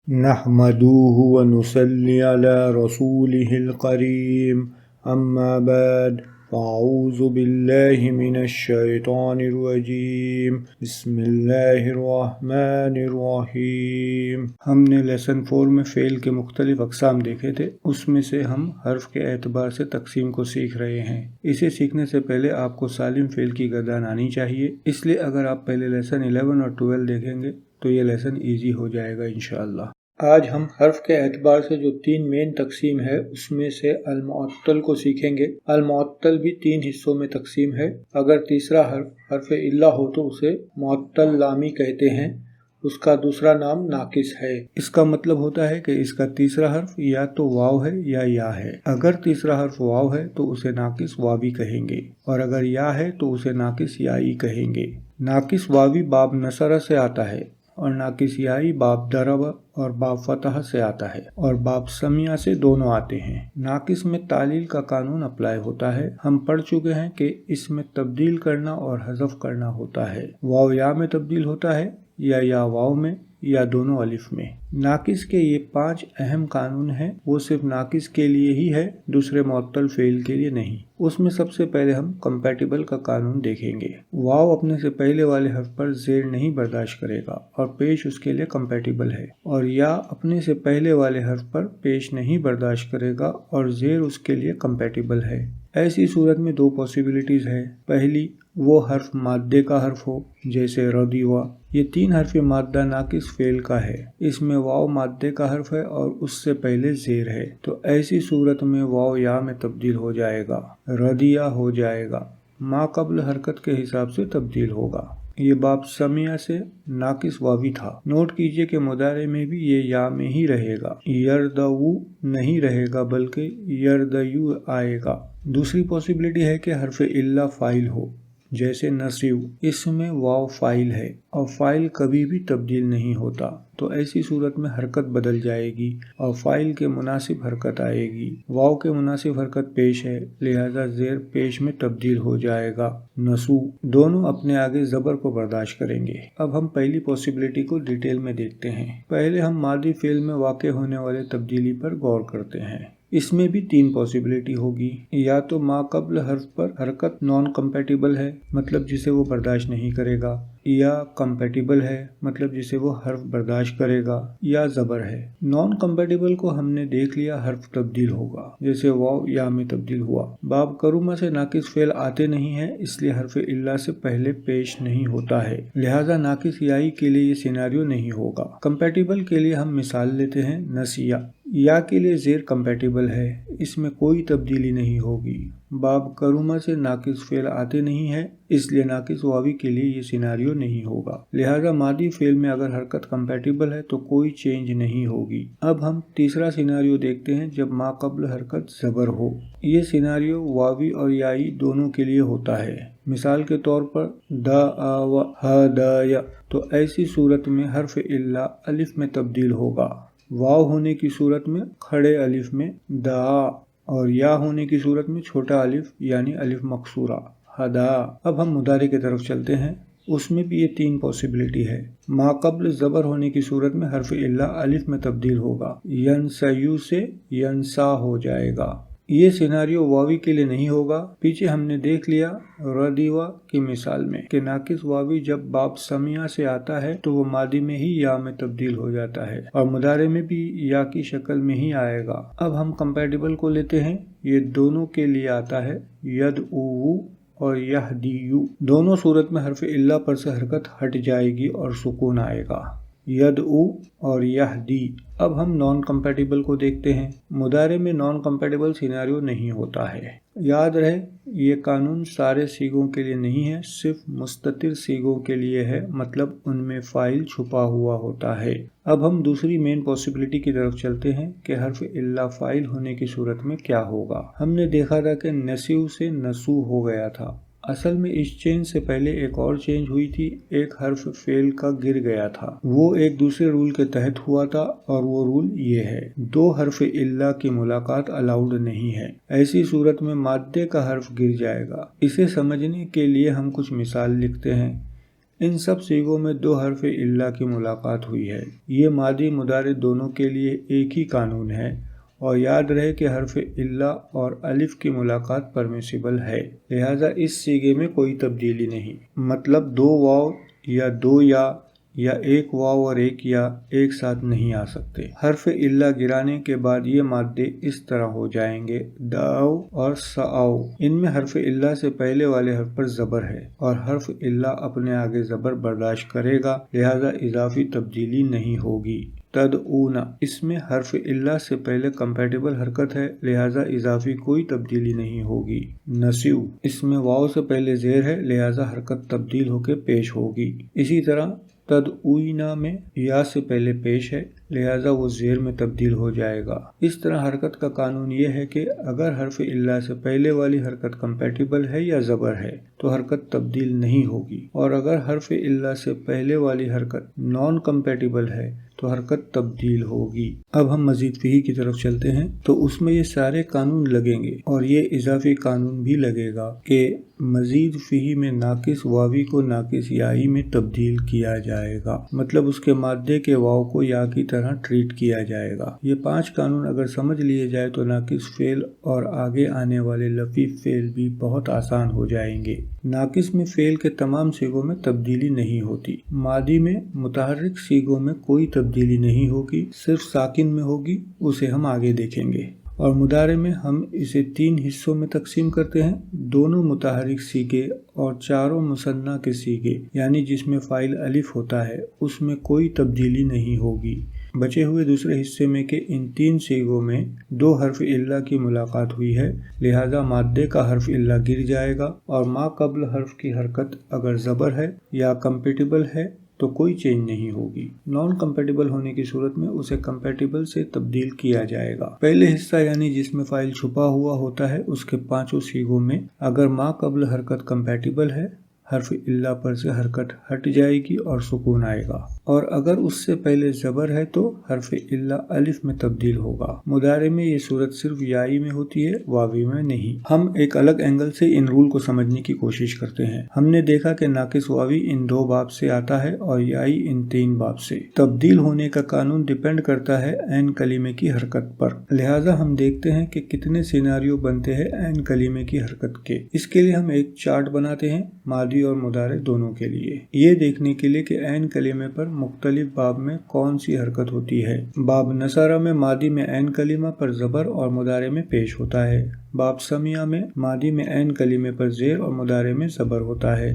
نحمدوه ونصلي على رسوله الكريم أما بعد فأعوذ بالله من الشيطان الرجيم بسم اللہ الرحمن الرحیم۔ ہم نے لیسن 4 میں فعل کے مختلف اقسام دیکھے تھے، اس میں سے ہم حرف کے اعتبار سے تقسیم کو سیکھ رہے ہیں۔ اسے سیکھنے سے پہلے آپ کو سالم فعل کی گردان آنی چاہیے، اس لیے اگر آپ پہلے لیسن 11 اور 12 دیکھیں گے تو یہ لیسن ایزی ہو جائے گا انشاءاللہ۔ آج ہم حرف کے اعتبار سے جو 3 مین تقسیم ہے اس میں سے المعطل کو سیکھیں گے۔ المعطل بھی 3 حصوں میں تقسیم ہے۔ اگر تیسرا حرف علا ہو تو اسے معطل لامی کہتے ہیں، اس کا دوسرا نام ناقص ہے۔ اس کا مطلب ہوتا ہے کہ اس کا تیسرا حرف یا تو واو ہے یا یا ہے۔ اگر تیسرا حرف واو ہے تو اسے ناقص واوی کہیں گے، اور اگر یا ہے تو اسے ناقص یائی کہیں گے۔ ناقص واوی باب نصر سے آتا ہے، اور ناقص یائی باب ضرب اور باب فتح سے آتا ہے، اور باب سمیع سے دونوں آتے ہیں۔ ناقص میں تعلیل کا قانون اپلائی ہوتا ہے۔ ہم پڑھ چکے ہیں کہ اس میں تبدیل کرنا اور حذف کرنا ہوتا ہے۔ واو یا میں تبدیل ہوتا ہے، یا واو میں، یا دونوں الف میں۔ ناقص کے یہ 5 اہم قانون ہیں، وہ صرف ناقص کے لیے ہی ہے، دوسرے معطل فعل کے لیے نہیں۔ اس میں سب سے پہلے ہم کمپیٹیبل کا قانون دیکھیں گے۔ واو اپنے سے پہلے والے حرف پر زیر نہیں برداشت کرے گا اور پیش اس کے لیے کمپیٹیبل ہے، اور یا اپنے سے پہلے والے حرف پر پیش نہیں برداشت کرے گا اور زیر اس کے لیے کمپیٹیبل ہے۔ ایسی صورت میں 2 پاسبلٹیز ہے۔ پہلی، وہ حرف مادے کا حرف ہو، جیسے رضیوا۔ یہ 3 حرف مادہ ناقص فعل کا ہے، اس میں واو مادے کا حرف ہے اور اس سے پہلے زیر ہے، تو ایسی صورت میں واو یا میں تبدیل ہو جائے گا، رضیہ ہو جائے گا، ما قبل حرکت کے حساب سے تبدیل ہوگا۔ یہ باب سمیع سے ناقص واوی تھا۔ نوٹ کیجئے کہ مضارع میں بھی یہ یا میں ہی رہے گا، یردو نہیں رہے گا بلکہ یردیو آئے گا۔ دوسری پاسبلٹی ہے کہ حرف علا فاعل ہو، جیسے نسیو۔ اس میں واو فاعل ہے اور فاعل کبھی بھی تبدیل نہیں ہوتا، تو ایسی صورت میں حرکت بدل جائے گی اور فاعل کے مناسب حرکت آئے گی۔ واو کے مناسب حرکت پیش ہے، لہذا زیر پیش میں تبدیل ہو جائے گا، نسو۔ دونوں اپنے آگے زبر کو برداشت کریں گے۔ اب ہم پہلی پاسبلٹی کو ڈیٹیل میں دیکھتے ہیں۔ پہلے ہم ماضی فعل میں واقع ہونے والے تبدیلی پر غور کرتے ہیں۔ اس میں بھی 3 پاسبلٹی ہوگی۔ یا تو ما قبل حرف پر حرکت نان کمپیٹیبل ہے، مطلب جسے وہ برداشت نہیں کرے گا، یا کمپیٹیبل ہے، مطلب جسے وہ حرف برداشت کرے گا، یا زبر ہے۔ نان کمپیٹیبل کو ہم نے دیکھ لیا، حرف تبدیل ہوگا، جیسے واو یا میں تبدیل ہوا۔ باب کرومہ سے ناقص فعل آتے نہیں ہیں، اس لیے حرف علا سے پہلے پیش نہیں ہوتا ہے، لہذا ناقص یائی کے لیے یہ سیناریو نہیں ہوگا۔ کمپیٹیبل کے لیے ہم مثال لیتے ہیں، نسیہ۔ یا کے لیے زیر کمپیٹیبل ہے، اس میں کوئی تبدیلی نہیں ہوگی۔ باب کرومہ سے ناقص فعل آتے نہیں ہے، اس لیے ناقص واوی کے لیے یہ سیناریو نہیں ہوگا، لہذا ماضی فعل میں اگر حرکت کمپیٹیبل ہے تو کوئی چینج نہیں ہوگی۔ اب ہم تیسرا سیناریو دیکھتے ہیں، جب ما قبل حرکت زبر ہو۔ یہ سیناریو واوی اور یائی دونوں کے لیے ہوتا ہے۔ مثال کے طور پر دا و ہ دا یا، تو ایسی صورت میں حرف علا الف میں تبدیل ہوگا۔ واو ہونے کی صورت میں کھڑے الف میں دا، اور یا ہونے کی صورت میں چھوٹا الف یعنی الف مکسورہ، ہدا۔ اب ہم مضارع کی طرف چلتے ہیں، اس میں بھی یہ 3 پاسبلٹی ہے۔ ما قبل زبر ہونے کی صورت میں حرف علا الف میں تبدیل ہوگا، ینسیو سے ینسا ہو جائے گا۔ یہ سیناریو واوی کے لیے نہیں ہوگا۔ پیچھے ہم نے دیکھ لیا ردیوا کی مثال میں کہ ناقص واوی جب باب سمیع سے آتا ہے تو وہ ماضی میں ہی یا میں تبدیل ہو جاتا ہے، اور مضارع میں بھی یا کی شکل میں ہی آئے گا۔ اب ہم کمپیٹیبل کو لیتے ہیں، یہ دونوں کے لیے آتا ہے، یدعو اور یہدیو۔ دونوں صورت میں حرف علا پر سے حرکت ہٹ جائے گی اور سکون آئے گا، یدعو اور یہدی۔ اب ہم نان کمپیٹیبل کو دیکھتے ہیں۔ مضارع میں نان کمپیٹیبل سیناریو نہیں ہوتا ہے۔ یاد رہے، یہ قانون سارے سیغوں کے لیے نہیں ہے، صرف مستتر سیغوں کے لیے ہے، مطلب ان میں فاعل چھپا ہوا ہوتا ہے۔ اب ہم دوسری مین پاسبلٹی کی طرف چلتے ہیں کہ حرف علا فاعل ہونے کی صورت میں کیا ہوگا۔ ہم نے دیکھا تھا کہ نسیو سے نسو ہو گیا تھا۔ اصل میں اس چینج سے پہلے ایک اور چینج ہوئی تھی، ایک حرف فعل کا گر گیا تھا، وہ ایک دوسرے رول کے تحت ہوا تھا، اور وہ رول یہ ہے، 2 حرف علا کی ملاقات الاؤڈ نہیں ہے۔ ایسی صورت میں مادے کا حرف گر جائے گا۔ اسے سمجھنے کے لیے ہم کچھ مثال لکھتے ہیں۔ ان سب صیغوں میں دو حرف الا کی ملاقات ہوئی ہے۔ یہ ماضی مضارع دونوں کے لیے ایک ہی قانون ہے، اور یاد رہے کہ حرف الا اور الف کی ملاقات پرمیسیبل ہے، لہٰذا اس صیغے میں کوئی تبدیلی نہیں۔ مطلب دو واو یا دو یا ایک واو اور ایک یا ایک ساتھ نہیں آ سکتے۔ حرف الا گرانے کے بعد یہ مادے اس طرح ہو جائیں گے، داؤ اور ساؤ۔ ان میں حرف الا سے پہلے والے حرف پر زبر ہے، اور حرف الا اپنے آگے زبر برداشت کرے گا، لہذا اضافی تبدیلی نہیں ہوگی۔ تدعون، اس میں حرف الا سے پہلے کمپیٹیبل حرکت ہے، لہذا اضافی کوئی تبدیلی نہیں ہوگی۔ نسیو، اس میں واو سے پہلے زیر ہے، لہذا حرکت تبدیل ہو کے پیش ہوگی۔ اسی طرح تدعوینا میں یا سے پہلے پیش ہے، لہذا وہ زیر میں تبدیل ہو جائے گا۔ اس طرح حرکت کا قانون یہ ہے کہ اگر حرف الا سے پہلے والی حرکت کمپیٹیبل ہے یا زبر ہے تو حرکت تبدیل نہیں ہوگی، اور اگر حرف الا سے پہلے والی حرکت نان کمپیٹیبل ہے تو حرکت تبدیل ہوگی۔ اب ہم مزید فہی کی طرف چلتے ہیں تو اس میں یہ سارے قانون لگیں گے، اور یہ اضافی قانون بھی لگے گا کہ مزید فہی میں ناقص واوی کو ناقص یائی میں تبدیل کیا جائے گا، مطلب اس کے مادے کے واو کو یا کی طرح ٹریٹ کیا جائے گا۔ یہ 5 قانون اگر سمجھ لیے جائے تو ناقص فعل اور آگے آنے والے لفظی فعل بھی بہت آسان ہو جائیں گے۔ ناقص میں فعل کے تمام صیغوں میں تبدیلی نہیں ہوتی۔ ماضی میں متحرک صیغوں میں کوئی تبدیلی نہیں ہوگی، صرف ساکن میں ہوگی، اسے ہم آگے دیکھیں گے۔ اور مضارع میں ہم اسے 3 حصوں میں تقسیم کرتے ہیں، دونوں متحرک صیغے اور چاروں مثنیٰ کے صیغے، یعنی جس میں فاعل الف ہوتا ہے اس میں کوئی تبدیلی نہیں ہوگی۔ بچے ہوئے دوسرے حصے میں کہ ان 3 صیغوں میں 2 حرف الا کی ملاقات ہوئی ہے، لہذا مادے کا حرف الا گر جائے گا، اور ما قبل حرف کی حرکت اگر زبر ہے یا کمپیٹیبل ہے تو کوئی چینج نہیں ہوگی۔ نان کمپیٹیبل ہونے کی صورت میں اسے کمپیٹیبل سے تبدیل کیا جائے گا۔ پہلے حصہ یعنی جس میں فاعل چھپا ہوا ہوتا ہے اس کے 5 صیغوں میں اگر ما قبل حرکت کمپیٹیبل ہے، حرف الا پر سے حرکت ہٹ جائے گی اور سکون آئے گا، اور اگر اس سے پہلے زبر ہے تو حرف الا الف میں تبدیل ہوگا۔ مضارع میں یہ صورت صرف یائی میں ہوتی ہے، واوی میں نہیں۔ ہم ایک الگ اینگل سے ان رول کو سمجھنے کی کوشش کرتے ہیں۔ ہم نے دیکھا کہ ناقص واوی ان 2 باب سے آتا ہے اور یائی ان 3 باب سے۔ تبدیل ہونے کا قانون ڈیپینڈ کرتا ہے عین کلمے کی حرکت پر، لہٰذا ہم دیکھتے ہیں کہ کتنے سیناریو بنتے ہیں عین کلمے کی حرکت کے۔ اس کے لیے ہم ایک چارٹ بناتے ہیں، ماضی اور مضارع دونوں کے لیے، یہ دیکھنے کے لیے کہ عین کلمے پر مختلف باب میں کون سی حرکت ہوتی ہے۔ باب نصرہ میں ماضی میں عین کلمہ پر زبر اور مضارع میں پیش ہوتا ہے۔ باب سمیع میں ماضی میں عین کلمے پر زیر اور مضارع میں زبر ہوتا ہے۔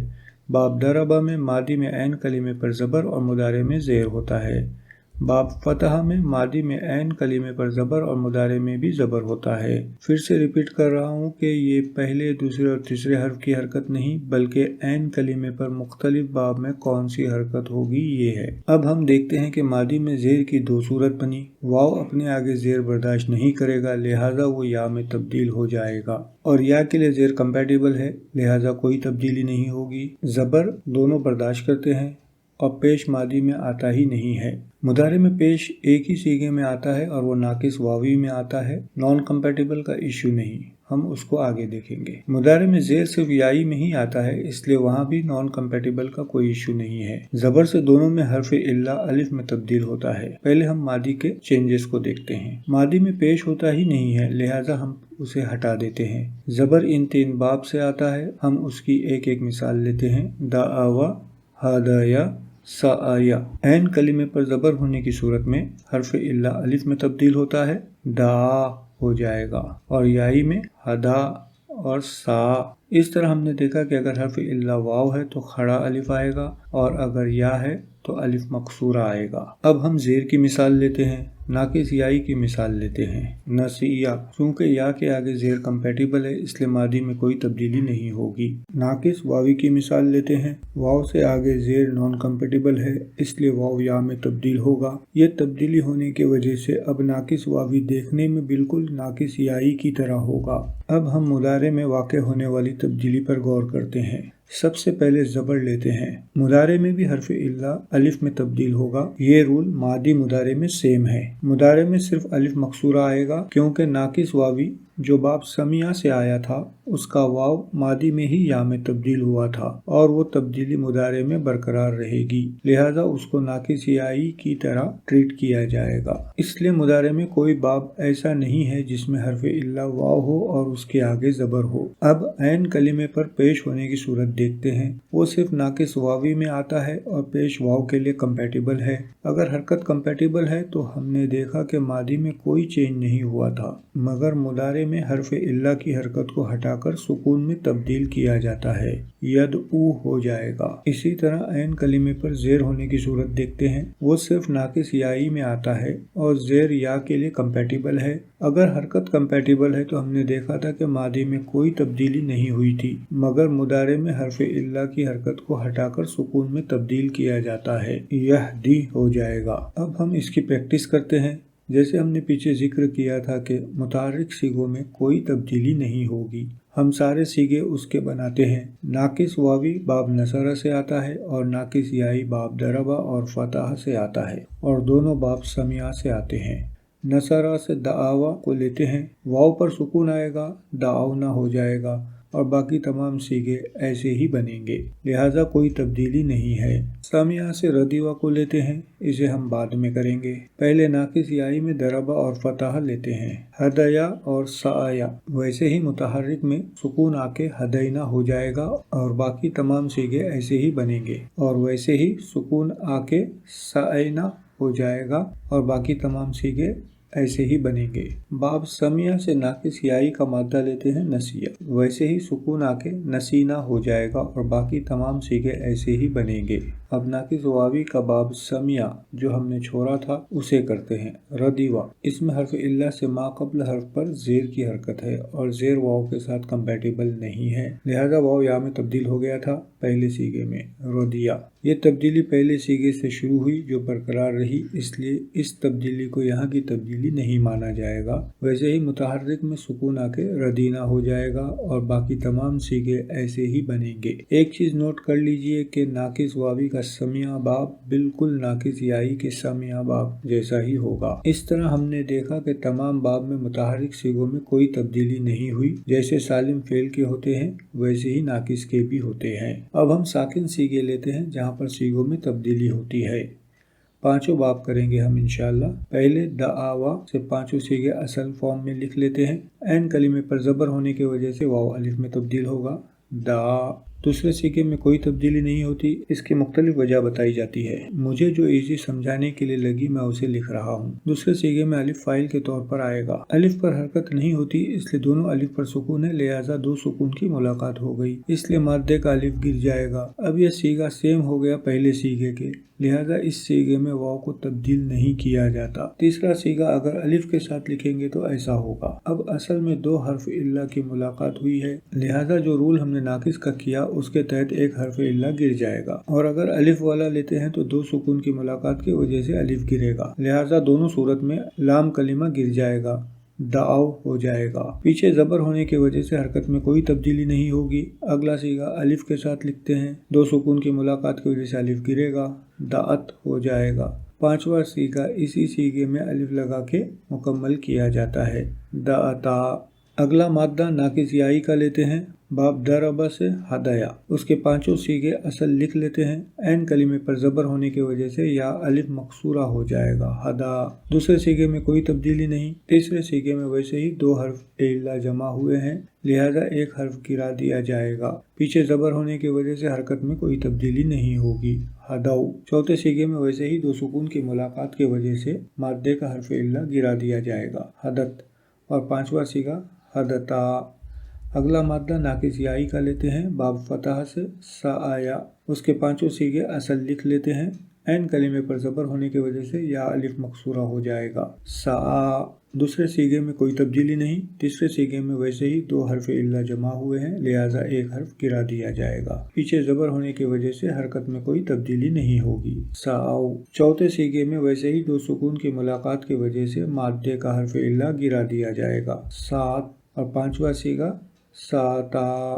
باب ضربہ میں ماضی میں عین کلمے پر زبر اور مضارع میں زیر ہوتا ہے۔ باب فتح میں ماضی میں عین کلمے پر زبر اور مضارع میں بھی زبر ہوتا ہے۔ پھر سے ریپیٹ کر رہا ہوں کہ یہ پہلے، دوسرے اور تیسرے حرف کی حرکت نہیں بلکہ عین کلمے پر مختلف باب میں کون سی حرکت ہوگی یہ ہے۔ اب ہم دیکھتے ہیں کہ ماضی میں زیر کی 2 صورت بنی۔ واو اپنے آگے زیر برداشت نہیں کرے گا، لہٰذا وہ یا میں تبدیل ہو جائے گا، اور یا کے لیے زیر کمپیٹیبل ہے، لہٰذا کوئی تبدیلی نہیں ہوگی۔ زبر دونوں برداشت کرتے ہیں اور پیش ماضی میں آتا ہی نہیں ہے۔ مضارع میں پیش ایک ہی صیغے میں آتا ہے اور وہ ناقص واوی میں آتا ہے۔ نان کمپیٹیبل کا ایشو نہیں، ہم اس کو آگے دیکھیں گے۔ مضارع میں زیر صرف یائی میں ہی آتا ہے، اس لیے وہاں بھی نان کمپیٹیبل کا کوئی ایشو نہیں ہے۔ زبر سے دونوں میں حرف الا الف میں تبدیل ہوتا ہے۔ پہلے ہم ماضی کے چینجز کو دیکھتے ہیں۔ ماضی میں پیش ہوتا ہی نہیں ہے، لہٰذا ہم اسے ہٹا دیتے ہیں۔ زبر ان 3 باب سے آتا ہے، ہم اس کی ایک ایک مثال لیتے ہیں۔ دعوا، ہدایا، سآیا۔ عین کلمے پر زبر ہونے کی صورت میں حرف الا الف میں تبدیل ہوتا ہے، دعا ہو جائے گا، اور یائی میں ہدا اور سا۔ اس طرح ہم نے دیکھا کہ اگر حرف الا واو ہے تو کھڑا الف آئے گا، اور اگر یا ہے تو الف مکسورہ آئے گا۔ اب ہم زیر کی مثال لیتے ہیں، ناقص یائی کی مثال لیتے ہیں۔ نسیہ، چونکہ یا کے آگے زیر کمپیٹیبل ہے اس لیے ماضی میں کوئی تبدیلی نہیں ہوگی۔ ناقص واوی کی مثال لیتے ہیں، واو سے آگے زیر نان کمپیٹیبل ہے اس لیے واو یا میں تبدیل ہوگا۔ یہ تبدیلی ہونے کی وجہ سے اب ناقص واوی دیکھنے میں بالکل ناقص یائی کی طرح ہوگا۔ اب ہم مضارع میں واقع ہونے والی تبدیلی پر غور کرتے ہیں۔ سب سے پہلے زبر لیتے ہیں۔ مضارع میں بھی حرف الا الف میں تبدیل ہوگا۔ یہ رول ماضی مضارع میں سیم ہے۔ مضارع میں صرف الف مکسورہ آئے گا کیونکہ ناقص واوی جو باب سمیع سے آیا تھا اس کا واو ماضی میں ہی یا میں تبدیل ہوا تھا اور وہ تبدیلی مضارع میں برقرار رہے گی، لہذا اس کو ناقص یائی کی طرح ٹریٹ کیا جائے گا۔ اس لیے مضارع میں کوئی باب ایسا نہیں ہے جس میں حرف الا واو ہو اور اس کے آگے زبر ہو۔ اب عین کلمے پر پیش ہونے کی صورت دیکھتے ہیں۔ وہ صرف ناقص واوی میں آتا ہے اور پیش واو کے لیے کمپیٹیبل ہے۔ اگر حرکت کمپیٹیبل ہے تو ہم نے دیکھا کہ ماضی میں کوئی چینج نہیں ہوا تھا، مگر مضارع میں حرف الا کی حرکت کو ہٹا کر سکون میں تبدیل کیا جاتا ہے، یدعو ہو جائے گا۔ اسی طرح عین کلمے پر زیر ہونے کی صورت دیکھتے ہیں۔ وہ صرف ناقص یائی میں آتا ہے اور زیر یا کے لیے کمپیٹیبل ہے۔ اگر حرکت کمپیٹیبل ہے تو ہم نے دیکھا تھا کہ ماضی میں کوئی تبدیلی نہیں ہوئی تھی، مگر مضارع میں حرف الا کی حرکت کو ہٹا کر سکون میں تبدیل کیا جاتا ہے، یہدی ہو جائے گا۔ اب ہم اس کی پریکٹس کرتے ہیں۔ جیسے ہم نے پیچھے ذکر کیا تھا کہ متحرک صیغوں میں کوئی تبدیلی نہیں ہوگی، ہم سارے صیغے اس کے بناتے ہیں۔ ناقص واوی باب نصرہ سے آتا ہے اور ناقص یائی باب ضربہ اور فتح سے آتا ہے، اور دونوں باب سمیع سے آتے ہیں۔ نصرہ سے دعوا کو لیتے ہیں، واو پر سکون آئے گا، دعونا ہو جائے گا، اور باقی تمام صیغے ایسے ہی بنیں گے، لہٰذا کوئی تبدیلی نہیں ہے۔ سمیع سے ردیوا کو لیتے ہیں، اسے ہم بعد میں کریں گے۔ پہلے ناقص یائی میں ضربہ اور فتح لیتے ہیں، ہدیا اور سعیا۔ ویسے ہی متحرک میں سکون آ کے ہدینا ہو جائے گا اور باقی تمام صیغے ایسے ہی بنیں گے، اور ویسے ہی سکون آ کے سعینا ہو جائے گا اور باقی تمام صیغے ایسے ہی بنیں گے۔ باب سمیع سے ناقص یائی کا مادہ لیتے ہیں نسیہ، ویسے ہی سکون آ کے نسینا ہو جائے گا اور باقی تمام صیغے ایسے ہی بنیں گے۔ اب ناقص واوی کا باب سمیع جو ہم نے چھوڑا تھا اسے کرتے ہیں، ردیوا۔ اس میں حرف الا سے ما قبل حرف پر زیر کی حرکت ہے اور زیر واو کے ساتھ کمپیٹیبل نہیں ہے، لہذا واو یا میں تبدیل ہو گیا تھا پہلے صیغے میں، ردیا۔ یہ تبدیلی پہلے صیغے سے شروع ہوئی جو برقرار رہی، اس لیے اس تبدیلی کو یہاں کی تبدیلی نہیں مانا جائے گا۔ ویسے ہی متحرک میں سکون آ کے ردینا ہو جائے گا اور باقی تمام صیغے ایسے ہی بنیں گے۔ ایک چیز نوٹ کر لیجئے کہ ناقص واوی کا سمیع باب بالکل ناقص یائی کے سمیع باب جیسا ہی ہوگا۔ اس طرح ہم نے دیکھا کہ تمام باب میں متحرک صیغوں میں کوئی تبدیلی نہیں ہوئی، جیسے سالم فعل کے ہوتے ہیں ویسے ہی ناقص کے بھی ہوتے ہیں۔ اب ہم ساکن صیغے لیتے ہیں جہاں پر صیغوں میں تبدیلی ہوتی ہے۔ پانچوں باب کریں گے ہم انشاءاللہ۔ پہلے دعوا سے پانچوں صیغے اصل فارم میں لکھ لیتے ہیں۔ عین کلمے پر زبر ہونے کی وجہ سے واو الف میں تبدیل ہوگا، دعا۔ دوسرے صیغے میں کوئی تبدیلی نہیں ہوتی، اس کی مختلف وجہ بتائی جاتی ہے، مجھے جو ایزی سمجھانے کے لیے لگی میں اسے لکھ رہا ہوں۔ دوسرے صیغے میں الف فاعل کے طور پر آئے گا، الف پر حرکت نہیں ہوتی اس لیے دونوں الف پر سکون ہے، لہٰذا دو سکون کی ملاقات ہو گئی، اس لیے مادے کا الف گر جائے گا۔ اب یہ صیغہ سیم ہو گیا پہلے صیغے کے، لہٰذا اس صیغے میں واو کو تبدیل نہیں کیا جاتا۔ تیسرا صیغہ اگر الف کے ساتھ لکھیں گے تو ایسا ہوگا۔ اب اصل میں دو حرف الا کی ملاقات ہوئی ہے، لہٰذا جو رول ہم نے ناقص کا کیا اس کے تحت ایک حرف الا گر جائے گا، اور اگر الف والا لیتے ہیں تو دو سکون کی ملاقات کی وجہ سے الف گرے گا، لہٰذا دونوں صورت میں لام کلمہ گر جائے گا، دعو ہو جائے گا۔ پیچھے زبر ہونے کی وجہ سے حرکت میں کوئی تبدیلی نہیں ہوگی۔ اگلا صیغہ الف کے ساتھ لکھتے ہیں، دو سکون کی ملاقات کی وجہ سے الف گرے گا، دعت ہو جائے گا۔ پانچواں صیغہ اسی صیغے میں الف لگا کے مکمل کیا جاتا ہے، دعتا۔ اگلا مادہ ناقص یائی کا لیتے ہیں، باب ضربہ سے ہدایا۔ اس کے پانچوں صیغے اصل لکھ لیتے ہیں، عین کلمے پر زبر ہونے کی وجہ سے یا الف مکسورہ ہو جائے گا، ہدا۔ دوسرے صیغے میں کوئی تبدیلی نہیں، تیسرے صیغے میں ویسے ہی دو حرف الا جمع ہوئے ہیں، لہذا ایک حرف گرا دیا جائے گا۔ پیچھے زبر ہونے کی وجہ سے حرکت میں کوئی تبدیلی نہیں ہوگی، ہدو۔ چوتھے صیغے میں ویسے ہی دو سکون کی ملاقات کی وجہ سے مادے کا حرف الا گرا دیا جائے گا، ہدت۔ اور پانچواں صیغہ ہدتا۔ اگلا مادہ ناقص یائی کا لیتے ہیں، باب فتح سے سعایا۔ اس کے پانچوں صیغے اصل لکھ لیتے ہیں، عین کلمے پر زبر ہونے کی وجہ سے یا الف مکسورہ ہو جائے گا، سعا۔ دوسرے صیغے میں کوئی تبدیلی نہیں، تیسرے صیغے میں ویسے ہی دو حرف الا جمع ہوئے ہیں، لہٰذا ایک حرف گرا دیا جائے گا۔ پیچھے زبر ہونے کی وجہ سے حرکت میں کوئی تبدیلی نہیں ہوگی، سعو۔ چوتھے صیغے میں ویسے ہی دو سکون کی ملاقات کی وجہ سے مادے کا حرف الا گرا دیا جائے گا، سات۔ اور پانچواں صیغہ ساتا۔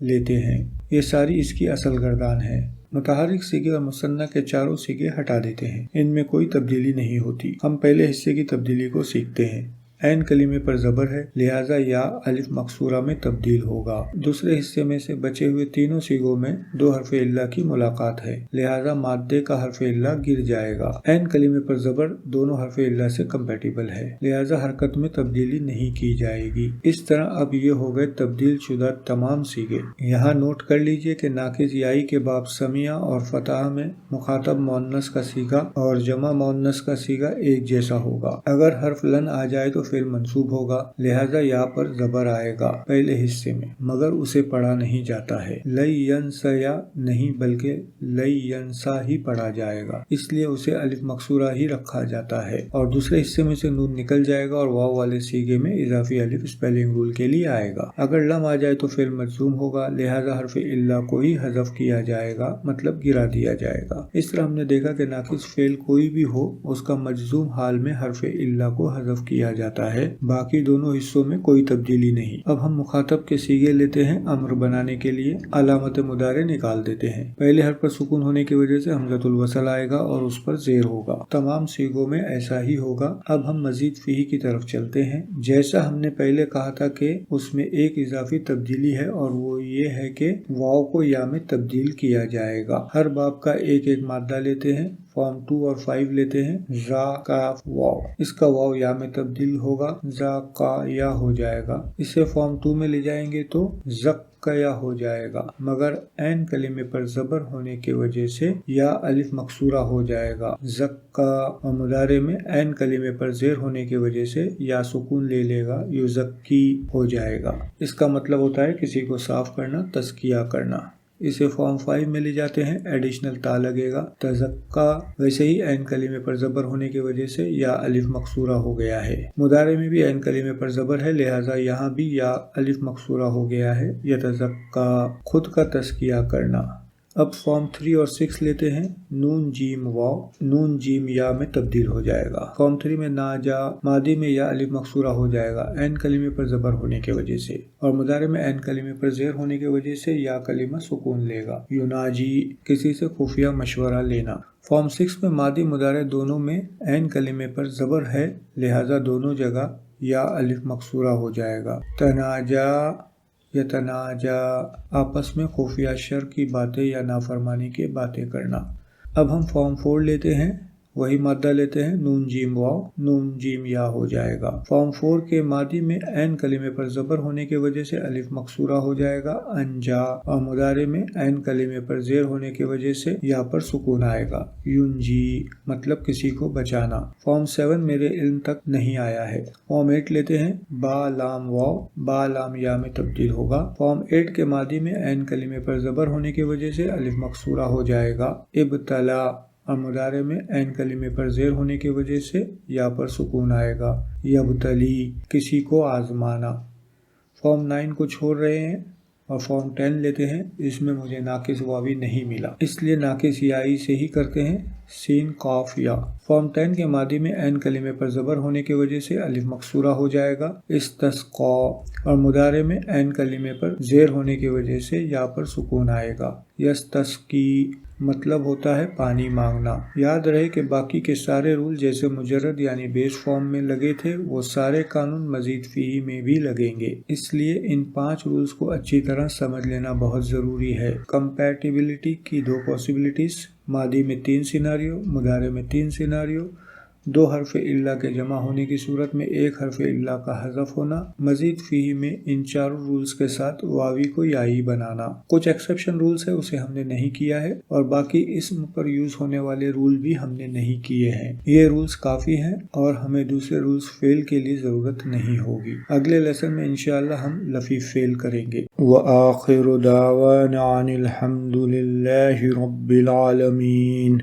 لیتے ہیں۔ یہ ساری اس کی اصل گردان ہے۔ متحرک سیگے اور مثنیٰ کے چاروں سیگے ہٹا دیتے ہیں، ان میں کوئی تبدیلی نہیں ہوتی۔ ہم پہلے حصے کی تبدیلی کو سیکھتے ہیں۔ عین کلمے پر زبر ہے، لہٰذا یا الف مقصورہ میں تبدیل ہوگا۔ دوسرے حصے میں سے بچے ہوئے تینوں سیگوں میں دو حرف علہ کی ملاقات ہے، لہٰذا مادے کا حرف علہ گر جائے گا۔ عین کلمے پر زبر دونوں حرف علہ سے کمپیٹیبل ہے، لہٰذا حرکت میں تبدیلی نہیں کی جائے گی۔ اس طرح اب یہ ہو گئے تبدیل شدہ تمام سیگے۔ یہاں نوٹ کر لیجئے کہ ناقص یائی کے باب سمیہ اور فتح میں مخاطب مؤنث کا صیغہ اور جمع مؤنث کا صیغہ ایک جیسا ہوگا۔ اگر حرف لن آ جائے تو فعل منصوب ہوگا، لہذا یا پر زبر آئے گا پہلے حصے میں، مگر اسے پڑھا نہیں جاتا ہے۔ لئی ینسیا نہیں بلکہ لئی ینسا ہی پڑھا جائے گا، اس لیے اسے الف مقصورہ ہی رکھا جاتا ہے، اور دوسرے حصے میں سے نون نکل جائے گا اور واو والے سیگے میں اضافی الف اسپیلنگ رول کے لیے آئے گا۔ اگر لم آ جائے تو فعل مجزوم ہوگا، لہذا حرف علہ کو ہی حذف کیا جائے گا، مطلب گرا دیا جائے گا۔ اس طرح ہم نے دیکھا کہ ناقص فعل کوئی بھی ہو، اس کا مجزوم حال میں حرف علہ کو حذف کیا جاتا ہے، باقی دونوں حصوں میں کوئی تبدیلی نہیں۔ اب ہم مخاطب کے صیغے لیتے ہیں، امر بنانے کے لیے علامت مضارع نکال دیتے ہیں۔ پہلے حرف پر سکون ہونے کی وجہ سے حمزۃ الوصل آئے گا اور اس پر زیر ہوگا۔ تمام صیغوں میں ایسا ہی ہوگا۔ اب ہم مزید فیہ کی طرف چلتے ہیں۔ جیسا ہم نے پہلے کہا تھا کہ اس میں ایک اضافی تبدیلی ہے، اور وہ یہ ہے کہ واو کو یا میں تبدیل کیا جائے گا۔ ہر باب کا ایک ایک مادہ لیتے ہیں۔ فارم 2 اور 5 لیتے ہیں۔ زا کاف واو، اس کا واو یا میں تبدیل ہوگا، زا کا یا ہو جائے گا۔ اسے فارم 2 میں لے جائیں گے تو زک کا یا ہو جائے گا، مگر عین کلمے پر زبر ہونے کی وجہ سے یا الف مقصورہ ہو جائے گا۔ زکا، اور مضارع میں عین کلمے پر زیر ہونے کی وجہ سے یا سکون لے لے گا، یزکی ہو جائے گا۔ اس کا مطلب ہوتا ہے کسی کو صاف کرنا، تزکیہ کرنا۔ اسے فارم 5 میں لے جاتے ہیں، ایڈیشنل تا لگے گا، تزکا۔ ویسے ہی عین کلمے پر زبر ہونے کی وجہ سے یا الف مقصورہ ہو گیا ہے۔ مضارع میں بھی عین کلمے پر زبر ہے، لہٰذا یہاں بھی یا الف مقصورہ ہو گیا ہے، یتزکا، خود کا تزکیہ کرنا۔ اب فارم 3 اور 6 لیتے ہیں۔ نون جیم واو، نون جیم یا میں تبدیل ہو جائے گا۔ فارم 3 میں ناجا، ماضی میں یا الف مقصورہ ہو جائے گا عین کلمے پر زبر ہونے کی وجہ سے، اور مضارع میں عین کلمے پر زیر ہونے کی وجہ سے یا کلمہ سکون لے گا۔ یوناجی، کسی سے خفیہ مشورہ لینا۔ فارم 6 میں ماضی مضارع دونوں میں عین کلمے پر زبر ہے، لہٰذا دونوں جگہ یا الف مقصورہ ہو جائے گا۔ تناجا، یتناجا، آپس میں خفیہ شر کی باتیں یا نافرمانی کی باتیں کرنا۔ اب ہم فارم 4 لیتے ہیں، وہی مادہ لیتے ہیں، نون جیم واو، نون جیم یا ہو جائے گا۔ فارم 4 کے ماضی میں عین کلمے پر زبر ہونے کی وجہ سے الف مقصورہ ہو جائے گا، انجا، اور مضارع میں عین کلمے پر زیر ہونے کی وجہ سے یا پر سکون آئے گا، ینجی، مطلب کسی کو بچانا۔ فارم 7 میرے علم تک نہیں آیا ہے۔ فارم 8 لیتے ہیں، با لام واو، با لام یا میں تبدیل ہوگا۔ فارم 8 کے ماضی میں عین کلمے پر زبر ہونے کی وجہ سے الف مقصورہ ہو جائے گا، ابتلا، اور مضارع میں عین کلمے پر زیر ہونے کی وجہ سے یا پر سکون آئے گا، یبتلی، کسی کو آزمانا۔ فارم 9 کو چھوڑ رہے ہیں اور فارم 10 لیتے ہیں۔ اس میں مجھے ناقص واوی نہیں ملا، اس لیے ناقص یائی سے ہی کرتے ہیں، سین قاف یا۔ فارم 10 کے ماضی میں عین کلمے پر زبر ہونے کی وجہ سے الف مقصورہ ہو جائے گا، استسقا، اور مضارع میں عین کلمے پر زیر ہونے کی وجہ سے یا پر سکون آئے گا، یستسقی، مطلب ہوتا ہے پانی مانگنا۔ یاد رہے کہ باقی کے سارے رول جیسے مجرد یعنی بیس فارم میں لگے تھے، وہ سارے قانون مزید فیہ میں بھی لگیں گے، اس لیے ان 5 رولز کو اچھی طرح سمجھ لینا بہت ضروری ہے۔ کمپیٹیبلٹی کی 2 پاسبلٹیز، ماضی میں 3 سیناریو، مضارع میں 3 سیناریو، 2 حرف علہ کے جمع ہونے کی صورت میں 1 حرف علہ کا حذف ہونا، مزید فیہ میں ان 4 رولز کے ساتھ واوی کو یائی بنانا۔ کچھ ایکسیپشن رولز ہے، اسے ہم نے نہیں کیا ہے، اور باقی اسم پر یوز ہونے والے رول بھی ہم نے نہیں کیے ہیں۔ یہ رولز کافی ہیں اور ہمیں دوسرے رولز فعل کے لیے ضرورت نہیں ہوگی۔ اگلے لیسن میں انشاءاللہ ہم لفیف فعل کریں گے۔ وآخر دعوانا عن الحمد للہ رب العالمین۔